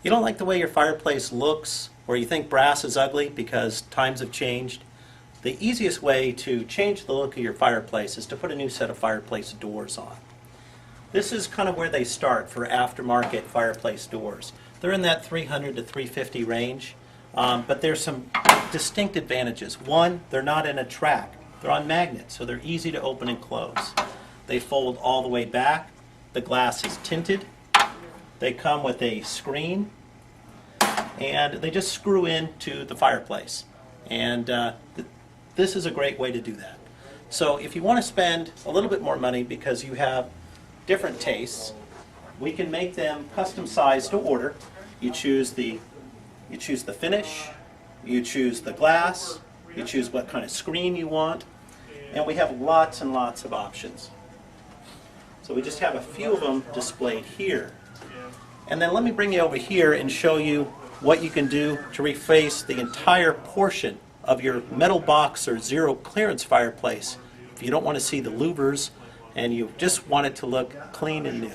You don't like the way your fireplace looks, or you think brass is ugly because times have changed? The easiest way to change the look of your fireplace is to put a new set of fireplace doors on. This is kind of where they start for aftermarket fireplace doors. They're in that $300 to $350 range, but there's some distinct advantages. One, they're not in a track. They're on magnets, so they're easy to open and close. They fold all the way back. The glass is tinted. They come with a screen, and they just screw into the fireplace. And this is a great way to do that. So if you want to spend a little bit more money because you have different tastes, we can make them custom sized to order. You choose the finish, you choose the glass, you choose what kind of screen you want, and we have lots and lots of options. So we just have a few of them displayed here. And then let me bring you over here and show you what you can do to reface the entire portion of your metal box or zero clearance fireplace if you don't want to see the louvers and you just want it to look clean and new.